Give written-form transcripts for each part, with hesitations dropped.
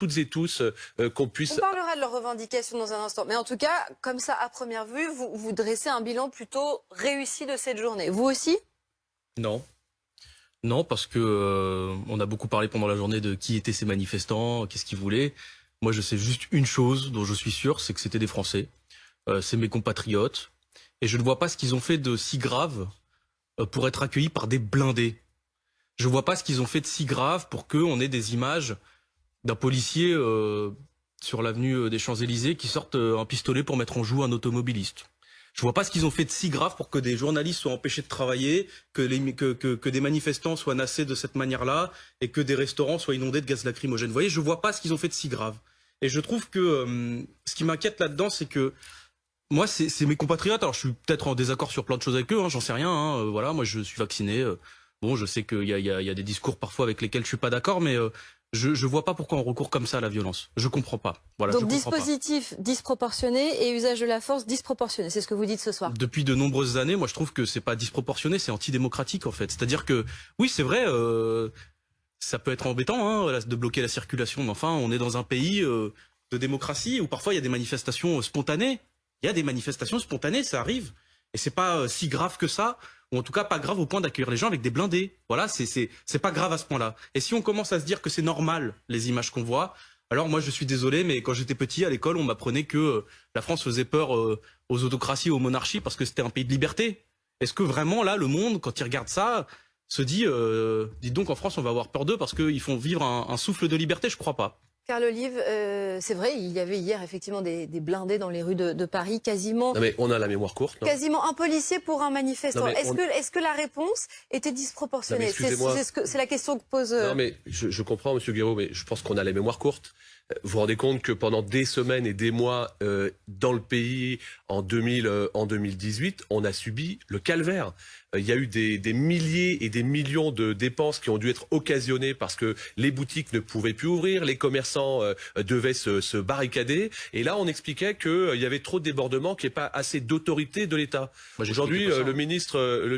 toutes et tous qu'on puisse... On parlera de leurs revendications dans un instant. Mais en tout cas, comme ça, à première vue, vous dressez un bilan plutôt réussi de cette journée. Vous aussi? Non. Non, parce que on a beaucoup parlé pendant la journée de qui étaient ces manifestants, qu'est-ce qu'ils voulaient. Moi, je sais juste une chose dont je suis sûr, c'est que c'était des Français. C'est mes compatriotes. Et je ne vois pas ce qu'ils ont fait de si grave pour être accueillis par des blindés. Je vois pas ce qu'ils ont fait de si grave pour qu'on ait des images d'un policier sur l'avenue des Champs-Élysées qui sorte un pistolet pour mettre en joue un automobiliste. Je vois pas ce qu'ils ont fait de si grave pour que des journalistes soient empêchés de travailler, que des manifestants soient nassés de cette manière-là et que des restaurants soient inondés de gaz lacrymogène. Vous voyez, je vois pas ce qu'ils ont fait de si grave. Et je trouve que ce qui m'inquiète là-dedans, c'est que moi, c'est mes compatriotes. Alors, je suis peut-être en désaccord sur plein de choses avec eux, hein, j'en sais rien. Voilà, moi, je suis vacciné. Bon, je sais qu'il y a des discours parfois avec lesquels je suis pas d'accord, mais je vois pas pourquoi on recourt comme ça à la violence. Je comprends pas. Voilà, donc dispositif disproportionné et usage de la force disproportionné, c'est ce que vous dites ce soir. Depuis de nombreuses années, moi je trouve que c'est pas disproportionné, c'est antidémocratique en fait. C'est-à-dire que oui, c'est vrai, ça peut être embêtant de bloquer la circulation, mais enfin, on est dans un pays de démocratie où parfois il y a des manifestations spontanées. Il y a des manifestations spontanées, ça arrive, et c'est pas si grave que ça. Ou en tout cas pas grave au point d'accueillir les gens avec des blindés. Voilà, c'est pas grave à ce point-là. Et si on commence à se dire que c'est normal, les images qu'on voit, alors moi je suis désolé, mais quand j'étais petit à l'école, on m'apprenait que la France faisait peur aux autocraties, aux monarchies, parce que c'était un pays de liberté. Est-ce que vraiment là, le monde, quand il regarde ça, se dit, dites donc en France on va avoir peur d'eux parce qu'ils font vivre un souffle de liberté? Je crois pas. Carl Olive, c'est vrai, il y avait hier effectivement des blindés dans les rues de Paris, quasiment. Non mais on a la mémoire courte. Non, quasiment un policier pour un manifestant. Est-ce que la réponse était disproportionnée? C'est la question que pose. Non mais je comprends, Monsieur Guiraud, mais je pense qu'on a la mémoire courte. Vous vous rendez compte que pendant des semaines et des mois dans le pays, en 2018, on a subi le calvaire. Il y a eu des milliers et des millions de dépenses qui ont dû être occasionnées parce que les boutiques ne pouvaient plus ouvrir, les commerçants devaient se barricader. Et là, on expliquait qu'il y avait trop de débordements, qu'il n'y ait pas assez d'autorité de l'État. Aujourd'hui, le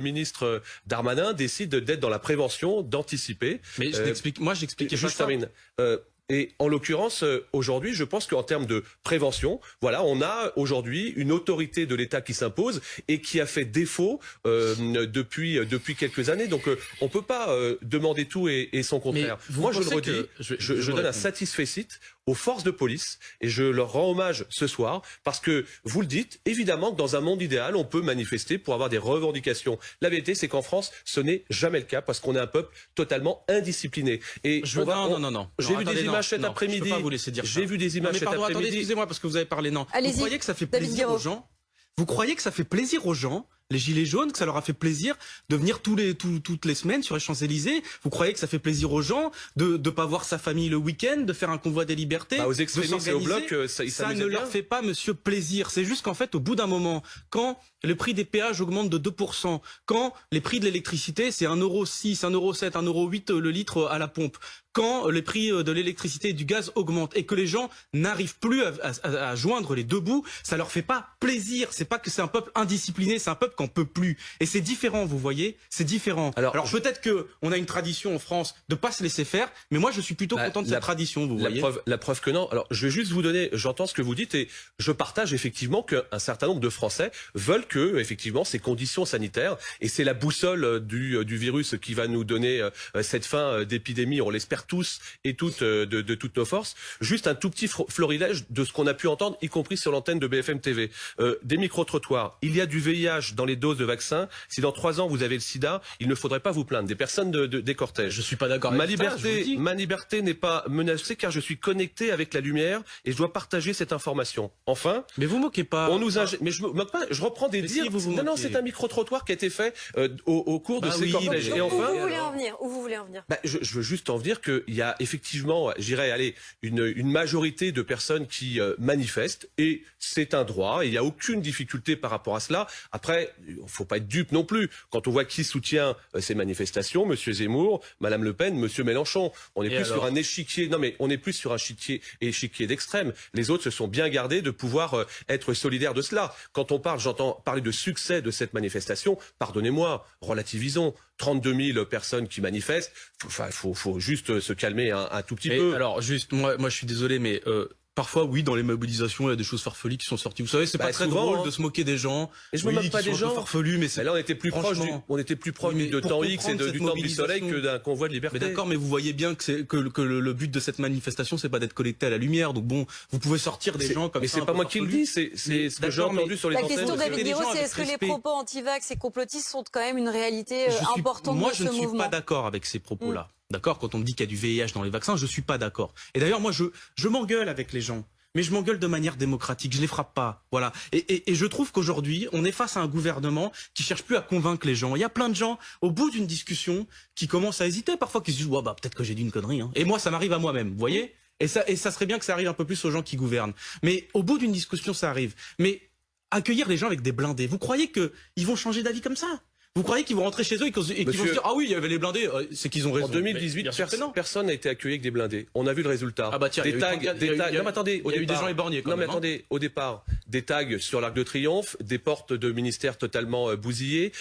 ministre Darmanin décide d'être dans la prévention, d'anticiper. Mais moi, j'expliquais pas ça. Et en l'occurrence, aujourd'hui, je pense qu'en termes de prévention, voilà, on a aujourd'hui une autorité de l'État qui s'impose et qui a fait défaut depuis quelques années. Donc, on peut pas demander tout et son contraire. Moi, je le redis, je donne un satisfecit aux forces de police et je leur rends hommage ce soir parce que, vous le dites, évidemment que dans un monde idéal, on peut manifester pour avoir des revendications. La vérité, c'est qu'en France, ce n'est jamais le cas parce qu'on est un peuple totalement indiscipliné. Et non. J'ai vu des images cet après-midi. Je peux pas vous laisser dire ça. J'ai vu des images cet après-midi. Attendez, excusez-moi parce que vous avez parlé. Non. Allez-y, vous croyez que ça fait plaisir aux gens? Vous croyez que ça fait plaisir aux gens, les gilets jaunes, que ça leur a fait plaisir de venir toutes les semaines sur les Champs-Élysées? Vous croyez que ça fait plaisir aux gens de pas voir sa famille le week-end, de faire un convoi des libertés? Aux extrémistes et au bloc, ça ne leur fait pas, monsieur, plaisir. C'est juste qu'en fait, au bout d'un moment, quand le prix des péages augmente de 2%, quand les prix de l'électricité, c'est 1,06 €, 1,07 €, 1,08 € le litre à la pompe, quand les prix de l'électricité et du gaz augmentent et que les gens n'arrivent plus à joindre les deux bouts, ça leur fait pas plaisir. C'est pas que c'est un peuple indiscipliné, c'est un peuple qu'en peut plus. Et c'est différent, vous voyez, c'est différent. Alors peut-être que on a une tradition en France de pas se laisser faire, mais moi je suis plutôt content de cette tradition, vous voyez. La preuve que non. Alors je vais juste vous donner, j'entends ce que vous dites et je partage effectivement qu'un certain nombre de Français veulent que effectivement ces conditions sanitaires, et c'est la boussole du virus qui va nous donner cette fin d'épidémie, on l'espère tous et toutes de toutes nos forces. Juste un tout petit florilège de ce qu'on a pu entendre, y compris sur l'antenne de BFM TV. Des micro-trottoirs. Il y a du VIH dans les doses de vaccins. Si dans 3 ans vous avez le sida, il ne faudrait pas vous plaindre. Des personnes des cortèges. Je suis pas d'accord avec ça. Ma liberté n'est pas menacée car je suis connecté avec la lumière et je dois partager cette information. Enfin. Mais vous moquez pas. Mais je me moque pas. Je reprends des dires. Non, c'est un micro-trottoir qui a été fait au cours de ces cortèges. Et enfin. Où vous voulez en venir? Je veux juste en venir qu'il y a effectivement, j'irais une majorité de personnes qui manifestent et c'est un droit. Et il n'y a aucune difficulté par rapport à cela. Après, il ne faut pas être dupe non plus. Quand on voit qui soutient ces manifestations, Monsieur Zemmour, Madame Le Pen, Monsieur Mélenchon, on est plus sur un échiquier. Non, mais on est plus sur un échiquier d'extrême. Les autres se sont bien gardés de pouvoir être solidaires de cela. Quand on parle, j'entends parler de succès de cette manifestation. Pardonnez-moi, relativisons. 32 000 personnes qui manifestent. Enfin, faut juste se calmer un tout petit peu. Alors, juste, moi, je suis désolé, mais parfois, oui, dans les mobilisations, il y a des choses farfelues qui sont sorties. Vous savez, c'est pas très souvent, drôle de se moquer des gens. Et je me moque pas des gens. Farfelus, mais là, on était plus proche de temps X et du temps du soleil que d'un convoi de liberté. Mais d'accord, mais vous voyez bien que le but de cette manifestation, c'est pas d'être connecté à la lumière. Donc bon, vous pouvez sortir des gens comme ça. Mais c'est pas moi qui le dis, c'est ce que j'ai entendu sur les antennes. La question, David Guiraud, c'est est-ce que les propos anti-vax et complotistes sont quand même une réalité importante Moi, de ce je ne suis mouvement? pas d'accord avec ces propos-là. D'accord, quand on me dit qu'il y a du VIH dans les vaccins, je suis pas d'accord. Et d'ailleurs, moi, je m'engueule avec les gens. Mais je m'engueule de manière démocratique, je les frappe pas, voilà. Et je trouve qu'aujourd'hui, on est face à un gouvernement qui cherche plus à convaincre les gens. Il y a plein de gens, au bout d'une discussion, qui commencent à hésiter, parfois qui se disent, ouais, bah peut-être que j'ai dit une connerie. Hein. Et moi, ça m'arrive à moi-même, vous voyez. Et ça serait bien que ça arrive un peu plus aux gens qui gouvernent. Mais au bout d'une discussion, ça arrive. Mais accueillir les gens avec des blindés, vous croyez qu'ils vont changer d'avis comme ça? Vous croyez qu'ils vont rentrer chez eux et qu'ils vont se dire ah oui, il y avait les blindés, c'est qu'ils ont raison. En 2018, personne n'a été accueilli avec des blindés. On a vu le résultat. Ah bah tiens, des tags. Non mais attendez, il y a eu des gens éborgnés quand même. Non mais attendez, au départ, des tags sur l'Arc de Triomphe, des portes de ministères totalement bousillées,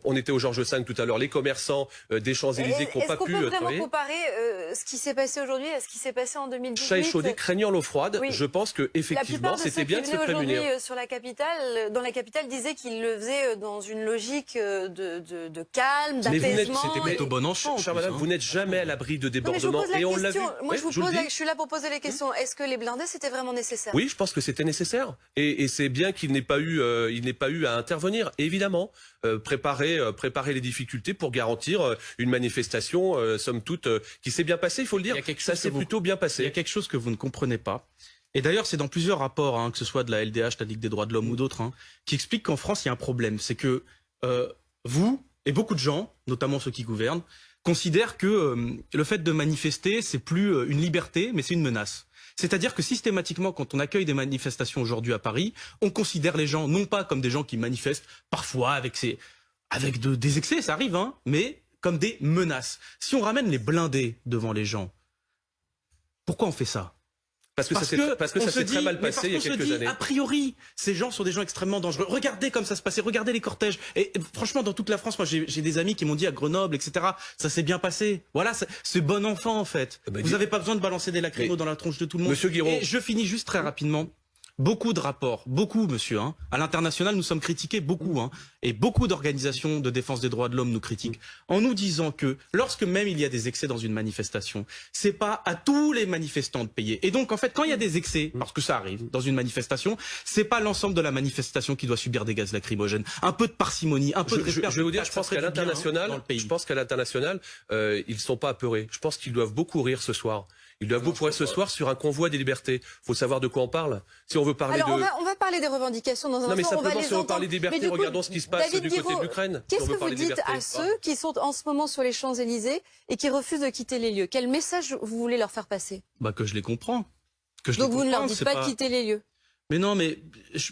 on était au Georges V tout à l'heure, les commerçants des Champs-Élysées qui n'ont pas pu travailler. Est-ce qu'on peut vraiment comparer ce qui s'est passé aujourd'hui à ce qui s'est passé en 2018? Chat échaudé, craignant l'eau froide. Oui. Je pense que effectivement, c'était bien de se prémunir. Sur la capitale, dans la capitale, disaient qu'ils le faisaient dans une logique de calme, d'apaisement. C'était plutôt bon enfant. Chère madame, vous n'êtes jamais à l'abri de débordements. Et on l'a vu. Moi, je suis là pour poser les questions. Est-ce que les blindés, c'était vraiment nécessaire? Oui, je pense que c'était nécessaire. Et c'est bien qu'il n'ait pas eu à intervenir. Évidemment, préparer les difficultés pour garantir une manifestation, somme toute, qui s'est bien passée. Il faut le dire. Ça s'est plutôt bien passé. Il y a quelque chose que vous ne comprenez pas. Et d'ailleurs, c'est dans plusieurs rapports, hein, que ce soit de la LDH, la Ligue des droits de l'homme ou d'autres, hein, qui expliquent qu'en France, il y a un problème. C'est que vous et beaucoup de gens, notamment ceux qui gouvernent, considèrent que le fait de manifester, c'est plus une liberté, mais c'est une menace. C'est-à-dire que systématiquement, quand on accueille des manifestations aujourd'hui à Paris, on considère les gens non pas comme des gens qui manifestent, parfois avec des excès, ça arrive, hein, mais comme des menaces. Si on ramène les blindés devant les gens, pourquoi on fait ça ? Parce que ça s'est très mal passé il y a quelques années. A priori, ces gens sont des gens extrêmement dangereux. Regardez comme ça se passait, regardez les cortèges. Et franchement, dans toute la France, moi j'ai des amis qui m'ont dit à Grenoble, etc. Ça s'est bien passé. Voilà, c'est bon enfant en fait. Vous n'avez pas besoin de balancer des lacrymos dans la tronche de tout le monde. Monsieur Guiraud. Et je finis juste très rapidement. Beaucoup de rapports, beaucoup, monsieur. Hein. À l'international, nous sommes critiqués beaucoup, hein, et beaucoup d'organisations de défense des droits de l'homme nous critiquent, en nous disant que lorsque même il y a des excès dans une manifestation, c'est pas à tous les manifestants de payer. Et donc, en fait, quand il y a des excès, parce que ça arrive dans une manifestation, c'est pas l'ensemble de la manifestation qui doit subir des gaz lacrymogènes. Un peu de parcimonie, un peu de respect. Je vais vous dire, je pense qu'à l'international, ils sont pas apeurés. Je pense qu'ils doivent beaucoup rire ce soir. Ils doivent beaucoup rire ce soir sur un convoi des libertés. Faut savoir de quoi on parle. Si on veut parler on va parler des revendications dans un instant. Non, mais simplement, si on veut parler des libertés, regardons ce qui se passe du côté de l'Ukraine. Qu'est-ce que vous dites à ceux qui sont en ce moment sur les Champs-Élysées et qui refusent de quitter les lieux? Quel message vous voulez leur faire passer? Bah, que je les comprends. Donc vous ne leur dites pas de quitter les lieux? Mais non, mais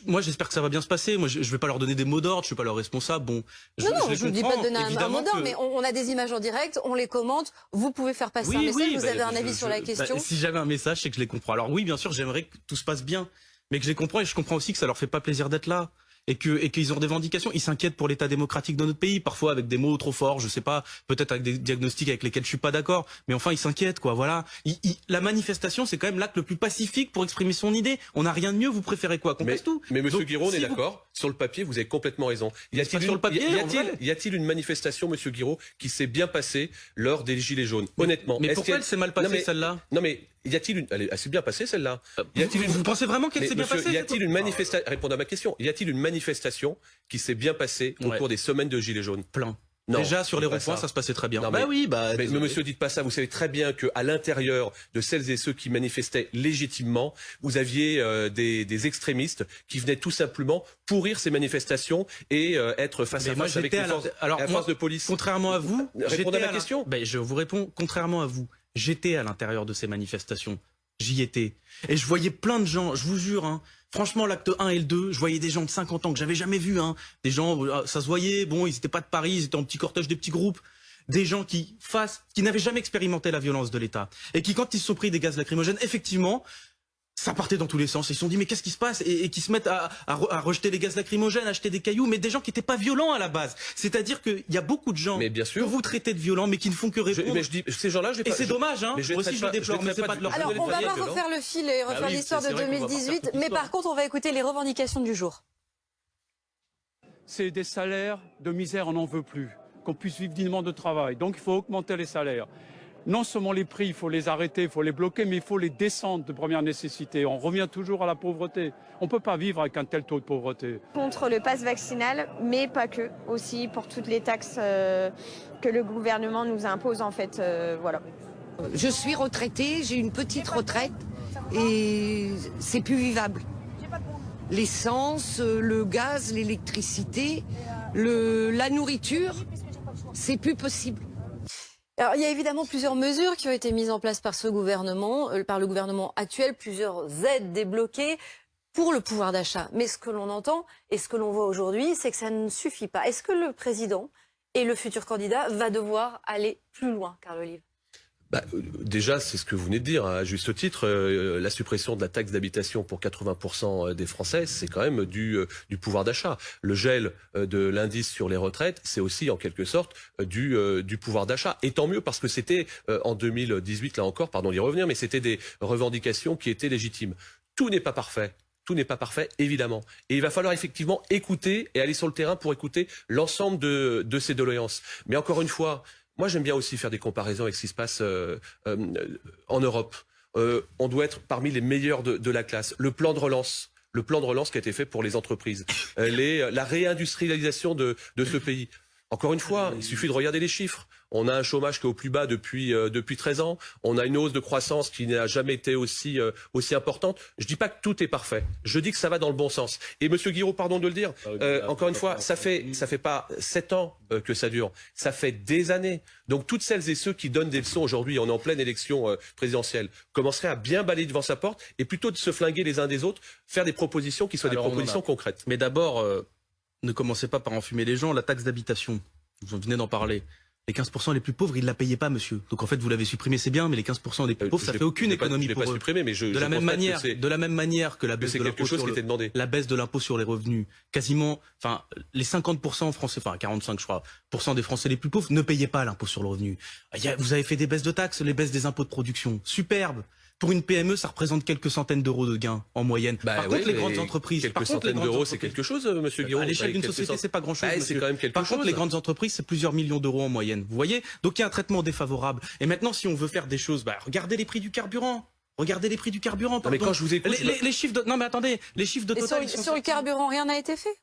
moi j'espère que ça va bien se passer. Moi je vais pas leur donner des mots d'ordre, je suis pas leur responsable. Bon, je vous dis pas de donner un mot d'ordre, mais on a des images en direct, on les commente. Vous pouvez faire passer un message. Vous avez un avis sur la question? Si j'avais un message, c'est que je les comprends. Alors oui, bien sûr, j'aimerais que tout se passe bien, mais que je les comprends et je comprends aussi que ça leur fait pas plaisir d'être là. Et qu'ils ont des revendications, ils s'inquiètent pour l'état démocratique de notre pays, parfois avec des mots trop forts, je sais pas, peut-être avec des diagnostics avec lesquels je suis pas d'accord, mais enfin ils s'inquiètent quoi, voilà. La manifestation c'est quand même l'acte le plus pacifique pour exprimer son idée. On n'a rien de mieux, vous préférez quoi, qu'on passe tout? Mais monsieur Guiraud, on est d'accord, sur le papier vous avez complètement raison. Y a-t-il une manifestation, monsieur Guiraud, qui s'est bien passée lors des Gilets jaunes? Honnêtement. Mais pourquoi elle s'est mal passée celle-là? Non mais y a-t-il une... Elle s'est bien passée celle-là. Vous pensez vraiment qu'elle s'est bien passée? Y a-t-il une manifestation... Répondez à ma question. Y a-t-il une manifestation qui s'est bien passée au cours des semaines de Gilets jaunes? Plein. Non, déjà sur les ronds-points, ça se passait très bien. Non, mais monsieur, dites pas ça. Vous savez très bien que à l'intérieur de celles et ceux qui manifestaient légitimement, vous aviez des extrémistes qui venaient tout simplement pourrir ces manifestations et être face à face avec les forces de police. Contrairement à vous, répondez à ma question. Je vous réponds. Contrairement à vous, j'étais à l'intérieur de ces manifestations. J'y étais. Et je voyais plein de gens, je vous jure, hein, franchement, l'acte 1 et le 2, je voyais des gens de 50 ans que j'avais jamais vus, hein, des gens, ça se voyait, bon, ils étaient pas de Paris, ils étaient en petit cortège, des petits groupes, des gens qui n'avaient jamais expérimenté la violence de l'État. Et qui, quand ils se sont pris des gaz lacrymogènes, effectivement, ça partait dans tous les sens. Ils se sont dit mais qu'est-ce qui se passe et qui se mettent à rejeter les gaz lacrymogènes, à acheter des cailloux, mais des gens qui n'étaient pas violents à la base. C'est-à-dire qu'il y a beaucoup de gens mais bien sûr. que vous traitez de violents, mais qui ne font que répondre. Mais je dis, ces gens-là, et c'est dommage, hein. Moi aussi je le déplore, mais c'est pas de leur. Alors on va pas refaire le fil et refaire l'histoire de 2018, mais par contre on va écouter les revendications du jour. C'est des salaires de misère, on n'en veut plus. Qu'on puisse vivre dignement de travail. Donc il faut augmenter les salaires. Non seulement les prix, il faut les arrêter, il faut les bloquer, mais il faut les descendre de première nécessité. On revient toujours à la pauvreté. On ne peut pas vivre avec un tel taux de pauvreté. Contre le pass vaccinal, mais pas que. Aussi pour toutes les taxes que le gouvernement nous impose, en fait. Voilà. Je suis retraitée, j'ai une petite retraite et c'est plus vivable. L'essence, le gaz, l'électricité, la nourriture, c'est plus possible. Alors, il y a évidemment plusieurs mesures qui ont été mises en place par ce gouvernement, par le gouvernement actuel, plusieurs aides débloquées pour le pouvoir d'achat. Mais ce que l'on entend et ce que l'on voit aujourd'hui, c'est que ça ne suffit pas. Est-ce que le président et le futur candidat va devoir aller plus loin, Carl Olive ? Déjà, c'est ce que vous venez de dire, hein, à juste titre, la suppression de la taxe d'habitation pour 80% des Français, c'est quand même du pouvoir d'achat. Le gel de l'indice sur les retraites, c'est aussi en quelque sorte du pouvoir d'achat. Et tant mieux parce que c'était en 2018, là encore, pardon d'y revenir, mais c'était des revendications qui étaient légitimes. Tout n'est pas parfait. Tout n'est pas parfait, évidemment. Et il va falloir effectivement écouter et aller sur le terrain pour écouter l'ensemble de ces doléances. Mais encore une fois, moi, j'aime bien aussi faire des comparaisons avec ce qui se passe en Europe. On doit être parmi les meilleurs de la classe. Le plan de relance qui a été fait pour les entreprises, la réindustrialisation de ce pays. Encore une fois, il suffit de regarder les chiffres. On a un chômage qui est au plus bas depuis 13 ans. On a une hausse de croissance qui n'a jamais été aussi importante. Je dis pas que tout est parfait. Je dis que ça va dans le bon sens. Et Monsieur Guiraud, pardon de le dire, encore une fois, ça fait pas 7 ans que ça dure. Ça fait des années. Donc toutes celles et ceux qui donnent des leçons aujourd'hui, on est en pleine élection présidentielle, commenceraient à bien balayer devant sa porte et plutôt de se flinguer les uns des autres, faire des propositions qui soient des propositions concrètes. Mais d'abord, ne commencez pas par enfumer les gens. La taxe d'habitation, vous venez d'en parler. Les 15% les plus pauvres, ils ne la payaient pas, monsieur. Donc en fait, vous l'avez supprimé, c'est bien, mais les 15% les plus pauvres, ça fait aucune économie pour eux. Je l'ai pas supprimé, mais de la même manière que la baisse de l'impôt sur les revenus, quasiment, enfin, les 50% français, enfin 45 je crois, % des Français les plus pauvres ne payaient pas l'impôt sur le revenu. Vous avez fait des baisses de taxes, les baisses des impôts de production, superbe. Pour une PME, ça représente quelques centaines d'euros de gains en moyenne. Par contre, les grandes entreprises, quelques centaines d'euros, c'est quelque chose, Monsieur Guiraud. À l'échelle d'une société, c'est pas grand-chose. C'est quand même quelque chose. Par contre, les grandes entreprises, c'est plusieurs millions d'euros en moyenne. Vous voyez ? Donc il y a un traitement défavorable. Et maintenant, si on veut faire des choses, regardez les prix du carburant. Regardez les prix du carburant. Non, mais quand je vous écoute, les chiffres de, non mais attendez, les chiffres de Total. Sur le carburant, rien n'a été fait.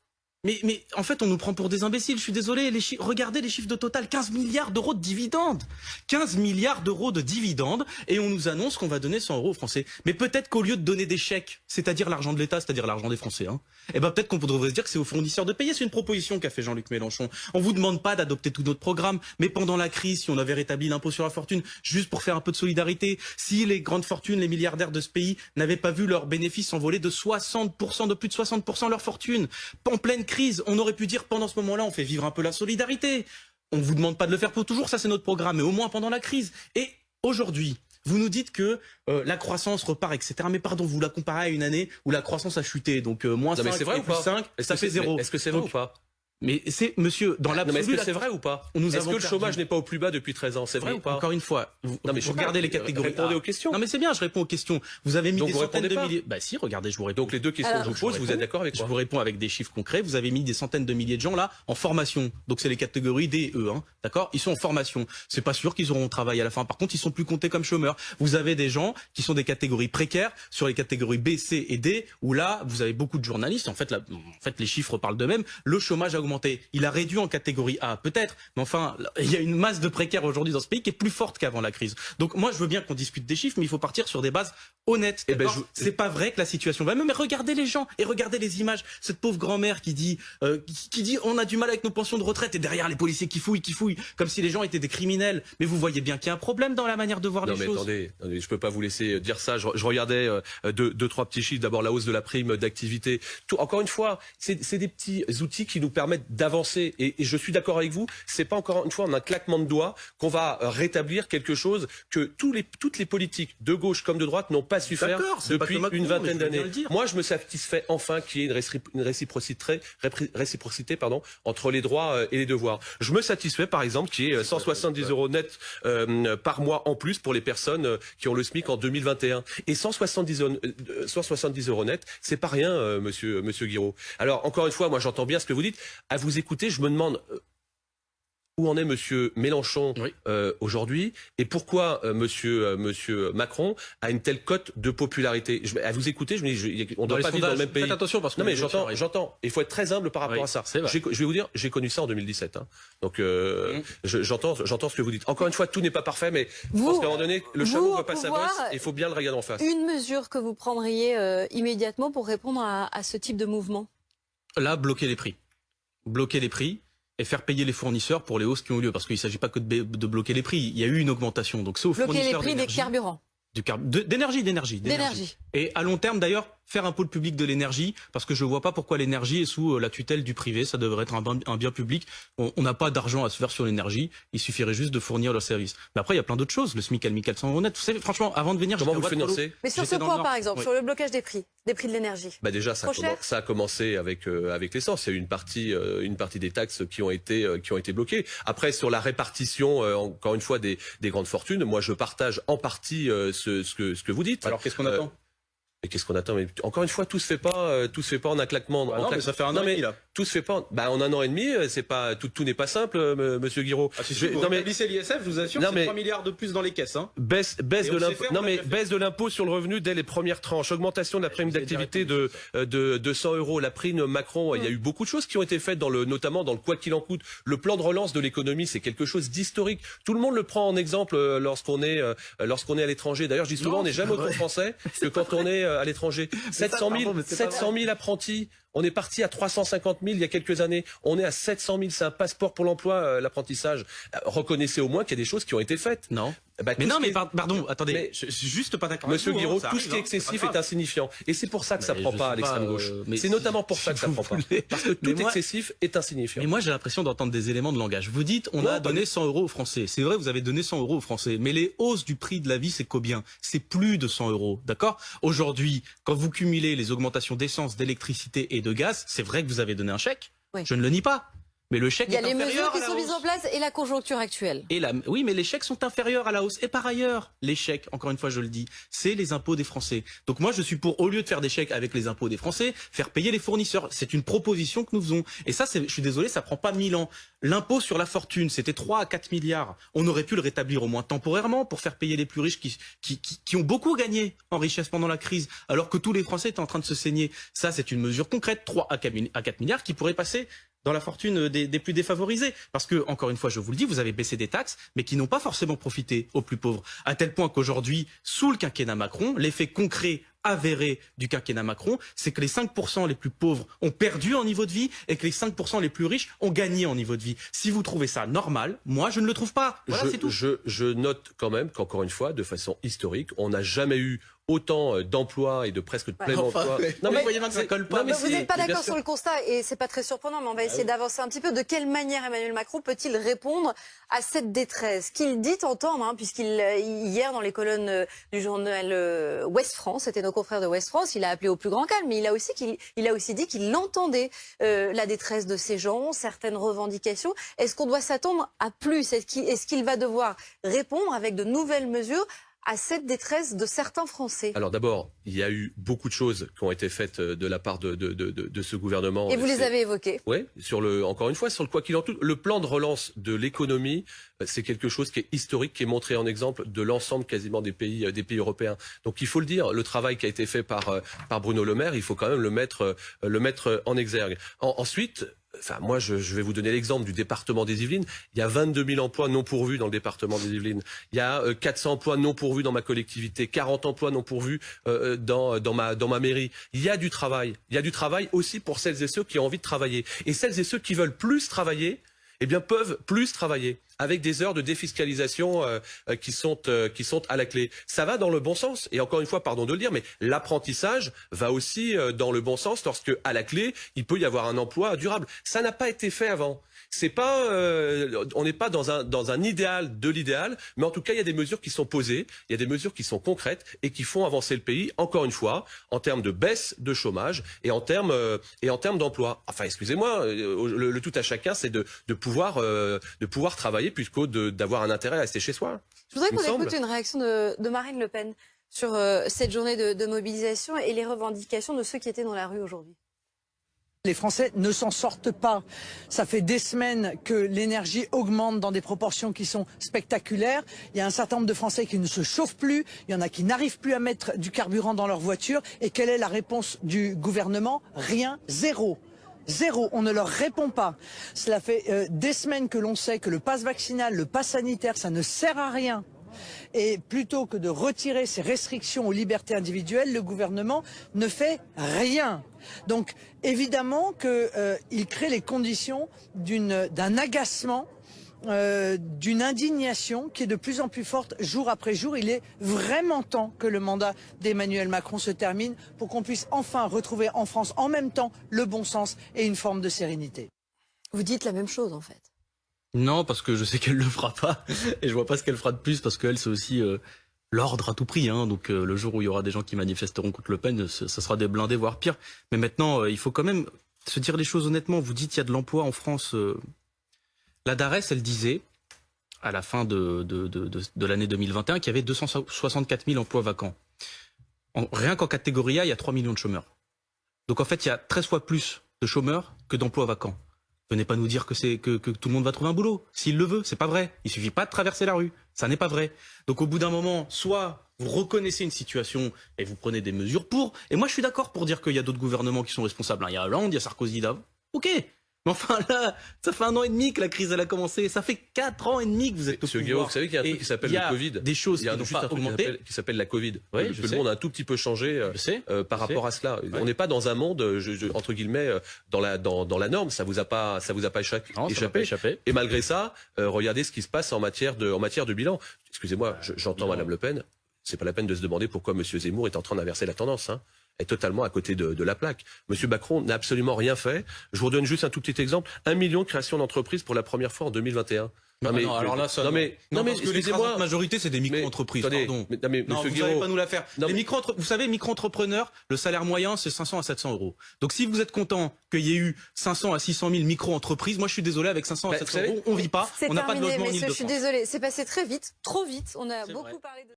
Mais en fait, on nous prend pour des imbéciles, je suis désolé. Regardez les chiffres de Total, 15 milliards d'euros de dividendes. 15 milliards d'euros de dividendes, et on nous annonce qu'on va donner 100 euros aux Français. Mais peut-être qu'au lieu de donner des chèques, c'est-à-dire l'argent de l'État, c'est-à-dire l'argent des Français, peut-être qu'on devrait se dire que c'est aux fournisseurs de payer. C'est une proposition qu'a fait Jean-Luc Mélenchon. On vous demande pas d'adopter tout notre programme, mais pendant la crise, si on avait rétabli l'impôt sur la fortune, juste pour faire un peu de solidarité, si les grandes fortunes, les milliardaires de ce pays n'avaient pas vu leurs bénéfices s'envoler de 60%, de plus de 60% leur fortune, en pleine crise, on aurait pu dire pendant ce moment-là, on fait vivre un peu la solidarité. On vous demande pas de le faire pour toujours, ça c'est notre programme, mais au moins pendant la crise. Et aujourd'hui, vous nous dites que la croissance repart, etc. Mais pardon, vous la comparez à une année où la croissance a chuté, donc moins 5 et plus 5, ça fait 0. Est-ce que c'est vrai ou pas ? Mais c'est, monsieur, dans l'absolu... Est-ce que c'est vrai ou pas ? Est-ce que le chômage n'est pas au plus bas depuis 13 ans ? C'est vrai ou pas ? Encore une fois, vous regardez les catégories. Répondez aux questions. Non mais c'est bien, je réponds aux questions. Vous avez mis donc des vous centaines de pas. milliers... Bah si, regardez, je vous réponds. Donc les deux questions que je vous pose, vous êtes d'accord avec moi ? Je vous réponds avec des chiffres concrets. Vous avez mis des centaines de milliers de gens là en formation. Donc c'est les catégories D et E, d'accord ? Ils sont en formation. C'est pas sûr qu'ils auront travail à la fin. Par contre, ils sont plus comptés comme chômeurs. Vous avez des gens qui sont des catégories précaires sur les catégories B, C et D, où là, vous avez beaucoup de journalistes. En fait, les chiffres parlent d'eux-mêmes. Le chômage a augmenté. Il a réduit en catégorie A, peut-être, mais enfin, il y a une masse de précaires aujourd'hui dans ce pays qui est plus forte qu'avant la crise. Donc moi, je veux bien qu'on discute des chiffres, mais il faut partir sur des bases honnêtes. C'est pas vrai que la situation va mieux, mais regardez les gens et regardez les images. Cette pauvre grand-mère qui dit on a du mal avec nos pensions de retraite et derrière les policiers qui fouillent, comme si les gens étaient des criminels. Mais vous voyez bien qu'il y a un problème dans la manière de voir les choses. Attendez, je peux pas vous laisser dire ça. Je regardais deux, trois petits chiffres. D'abord, la hausse de la prime d'activité. Encore une fois, c'est des petits outils qui nous permettent permettre d'avancer. Et je suis d'accord avec vous, c'est pas encore une fois en un claquement de doigts qu'on va rétablir quelque chose que toutes les politiques de gauche comme de droite n'ont pas su faire depuis une vingtaine d'années. Moi, je me satisfais enfin qu'il y ait une réciprocité entre les droits et les devoirs. Je me satisfais par exemple qu'il y ait 170 € net par mois en plus pour les personnes qui ont le SMIC en 2021. Et 170 € net, c'est pas rien, monsieur Guiraud. Alors, encore une fois, moi j'entends bien ce que vous dites. À vous écouter, je me demande où en est monsieur Mélenchon aujourd'hui et pourquoi monsieur Macron a une telle cote de popularité. À vous écouter, je me dis, on ne doit pas vivre dans le même pays. Faites attention parce que non mais j'entends. Il faut être très humble par rapport à ça. Je vais vous dire, j'ai connu ça en 2017. Hein. Donc j'entends ce que vous dites. Encore une fois, tout n'est pas parfait, mais je pense qu'à un moment donné, le chameau ne voit pas sa bosse. Il faut bien le regarder en face. Une mesure que vous prendriez immédiatement pour répondre à ce type de mouvement? Là, bloquer les prix. Bloquer les prix. Et faire payer les fournisseurs pour les hausses qui ont eu lieu. Parce qu'il ne s'agit pas que de bloquer les prix. Il y a eu une augmentation. Donc c'est aux fournisseurs bloquer les prix des carburants. D'énergie. Et à long terme, d'ailleurs, faire un pôle public de l'énergie, parce que je ne vois pas pourquoi l'énergie est sous la tutelle du privé. Ça devrait être un bien public. On n'a pas d'argent à se faire sur l'énergie. Il suffirait juste de fournir le service. Mais après, il y a plein d'autres choses. Le SMIC a mis 400 € net. Vous savez, franchement, avant de venir, comment vous le financez? Mais sur ce point, par exemple, sur le blocage des prix de l'énergie. Bah déjà, ça a commencé avec l'essence. Il y a eu une partie des taxes qui ont été bloquées. Après, sur la répartition, encore une fois, des grandes fortunes, moi, je partage en partie ce que vous dites. Alors, qu'est-ce qu'on attend? Et qu'est-ce qu'on attend? Mais encore une fois, tout se fait pas en un claquement. Mais ça fait un an et demi là. Tout se fait pas. En un an et demi, c'est pas tout n'est pas simple, monsieur Guiraud. Vous rétablissez l'ISF, je vous assure, c'est 3 milliards de plus dans les caisses. Hein. Baisse de l'impôt sur le revenu dès les premières tranches, augmentation de la prime d'activité de 100 €, la prime Macron. Il y a eu beaucoup de choses qui ont été faites notamment dans le quoi qu'il en coûte. Le plan de relance de l'économie, c'est quelque chose d'historique. Tout le monde le prend en exemple lorsqu'on est à l'étranger. D'ailleurs, je dis souvent, on n'est jamais autant français que quand on est à l'étranger. 700 000 apprentis. On est parti à 350 000 il y a quelques années. On est à 700 000. C'est un passeport pour l'emploi, l'apprentissage. Reconnaissez au moins qu'il y a des choses qui ont été faites. Non. Pardon, attendez. Je suis juste pas d'accord. Monsieur Guiraud, tout ce qui est excessif est insignifiant. Et c'est pour ça que ça prend pas à l'extrême gauche. C'est notamment pour ça que ça prend pas. Parce que tout excessif est insignifiant. Mais moi, j'ai l'impression d'entendre des éléments de langage. Vous dites, on a donné 100 € aux Français. C'est vrai, vous avez donné 100 € aux Français. Mais les hausses du prix de la vie, c'est combien? C'est plus de 100 €. D'accord? Aujourd'hui, quand vous cumulez les augmentations d'essence, d'électricité et de gaz, c'est vrai que vous avez donné un chèque. Oui. Je ne le nie pas. Mais le chèque est inférieur à la hausse. Il y a les mesures qui sont mises en place et la conjoncture actuelle. Oui, mais les chèques sont inférieurs à la hausse. Et par ailleurs, les chèques, encore une fois, je le dis, c'est les impôts des Français. Donc moi, je suis pour, au lieu de faire des chèques avec les impôts des Français, faire payer les fournisseurs. C'est une proposition que nous faisons. Et ça, je suis désolé, ça prend pas 1000 ans. L'impôt sur la fortune, c'était 3 à 4 milliards. On aurait pu le rétablir au moins temporairement pour faire payer les plus riches qui ont beaucoup gagné en richesse pendant la crise, alors que tous les Français étaient en train de se saigner. Ça, c'est une mesure concrète, 3 à 4 milliards qui pourrait passer dans la fortune des plus défavorisés. Parce que, encore une fois, je vous le dis, vous avez baissé des taxes, mais qui n'ont pas forcément profité aux plus pauvres. À tel point qu'aujourd'hui, sous le quinquennat Macron, l'effet concret avéré du quinquennat Macron, c'est que les 5% les plus pauvres ont perdu en niveau de vie et que les 5% les plus riches ont gagné en niveau de vie. Si vous trouvez ça normal, moi je ne le trouve pas. Voilà, c'est tout. Je note quand même qu'encore une fois, de façon historique, on n'a jamais eu autant d'emplois et de presque de plein emploi. Non mais voyez bien que ça colle pas. Vous n'êtes pas d'accord sur le constat et c'est pas très surprenant, mais on va essayer d'avancer un petit peu. De quelle manière Emmanuel Macron peut-il répondre à cette détresse qu'il dit entendre, hier dans les colonnes du journal Ouest France, c'était nos confrères de Ouest France, il a appelé au plus grand calme, mais il a aussi dit qu'il entendait la détresse de ces gens, certaines revendications. Est-ce qu'on doit s'attendre à plus? Est-ce qu'il va devoir répondre avec de nouvelles mesures à cette détresse de certains Français? Alors d'abord, il y a eu beaucoup de choses qui ont été faites de la part de ce gouvernement. Et vous les avez évoquées. Oui, encore une fois, sur le quoi qu'il en coûte, le plan de relance de l'économie, c'est quelque chose qui est historique, qui est montré en exemple de l'ensemble quasiment des pays européens. Donc il faut le dire, le travail qui a été fait par Bruno Le Maire, il faut quand même le mettre en exergue. Ensuite, moi, je vais vous donner l'exemple du département des Yvelines. Il y a 22 000 emplois non pourvus dans le département des Yvelines. Il y a 400 emplois non pourvus dans ma collectivité, 40 emplois non pourvus dans ma mairie. Il y a du travail. Il y a du travail aussi pour celles et ceux qui ont envie de travailler. Et celles et ceux qui veulent plus travailler, eh bien peuvent plus travailler avec des heures de défiscalisation qui sont à la clé. Ça va dans le bon sens. Et encore une fois, pardon de le dire, mais l'apprentissage va aussi dans le bon sens lorsque à la clé il peut y avoir un emploi durable. Ça n'a pas été fait avant. C'est pas, on n'est pas dans un idéal de l'idéal, mais en tout cas il y a des mesures qui sont posées, il y a des mesures qui sont concrètes et qui font avancer le pays. Encore une fois, en termes de baisse de chômage et en termes d'emploi. Enfin, excusez-moi, le tout à chacun, c'est de pouvoir travailler plutôt d'avoir un intérêt à rester chez soi. Je voudrais qu'on semble. écoute une réaction de Marine Le Pen sur cette journée de mobilisation et les revendications de ceux qui étaient dans la rue aujourd'hui. Les Français ne s'en sortent pas. Ça fait des semaines que l'énergie augmente dans des proportions qui sont spectaculaires. Il y a un certain nombre de Français qui ne se chauffent plus. Il y en a qui n'arrivent plus à mettre du carburant dans leur voiture. Et quelle est la réponse du gouvernement? Rien, zéro. Zéro, on ne leur répond pas. Cela fait des semaines que l'on sait que le pass vaccinal, le pass sanitaire, ça ne sert à rien. Et plutôt que de retirer ces restrictions aux libertés individuelles, le gouvernement ne fait rien. Donc évidemment qu'il crée les conditions d'un agacement, d'une indignation qui est de plus en plus forte jour après jour. Il est vraiment temps que le mandat d'Emmanuel Macron se termine pour qu'on puisse enfin retrouver en France en même temps le bon sens et une forme de sérénité. Vous dites la même chose en fait. Non, parce que je sais qu'elle le fera pas et je vois pas ce qu'elle fera de plus parce qu'elle c'est aussi l'ordre à tout prix. Hein. Donc le jour où il y aura des gens qui manifesteront contre Le Pen, ça sera des blindés voire pire. Mais maintenant, il faut quand même se dire les choses honnêtement. Vous dites il y a de l'emploi en France. La DARES, elle disait à la fin de l'année 2021 qu'il y avait 264 000 emplois vacants. Rien qu'en catégorie A, il y a 3 millions de chômeurs. Donc en fait, il y a 13 fois plus de chômeurs que d'emplois vacants. Venez pas nous dire que tout le monde va trouver un boulot. S'il le veut, c'est pas vrai. Il suffit pas de traverser la rue. Ça n'est pas vrai. Donc au bout d'un moment, soit vous reconnaissez une situation et vous prenez des mesures pour. Et moi, je suis d'accord pour dire qu'il y a d'autres gouvernements qui sont responsables. Il y a Hollande, il y a Sarkozy, ok. Mais enfin là, ça fait 1 an et demi que la crise elle a commencé. Ça fait 4 ans et demi que vous êtes au Monsieur pouvoir. Guiraud, vous savez qu'il y a un truc qui s'appelle le Covid. Des choses Il y a qui n'ont juste pas un truc augmenté. qui s'appelle la Covid. Oui, Le monde a un tout petit peu changé par rapport à cela. Ouais. On n'est pas dans un monde, entre guillemets, dans la norme. Ça vous a pas échappé. Non, ça m'a pas échappé. Et malgré ça, regardez ce qui se passe en matière de bilan. Excusez-moi, j'entends bilan. Madame Le Pen. C'est pas la peine de se demander pourquoi Monsieur Zemmour est en train d'inverser la tendance. Est totalement à côté de la plaque. Monsieur Macron n'a absolument rien fait. Je vous redonne juste un tout petit exemple. 1 million de créations d'entreprises pour la première fois en 2021. Non, alors là, ça. Non mais parce que excusez-moi. l'écrasante majorité, c'est des micro-entreprises. Attendez, Pardon. mais Non, Monsieur vous n'allez Guiraud, pas nous la faire. Non, Les mais- vous savez, micro-entrepreneurs, le salaire moyen, c'est 500 à 700 euros. Donc si vous êtes content qu'il y ait eu 500 à 600 000 micro-entreprises, moi je suis désolé, avec 500 à Bah, 700 vous savez, euros, on vit pas. C'est On n'a pas de terminé, logement en messieurs, je suis Ile-de-France. désolée. C'est passé très vite, trop vite. On a C'est beaucoup vrai. parlé de...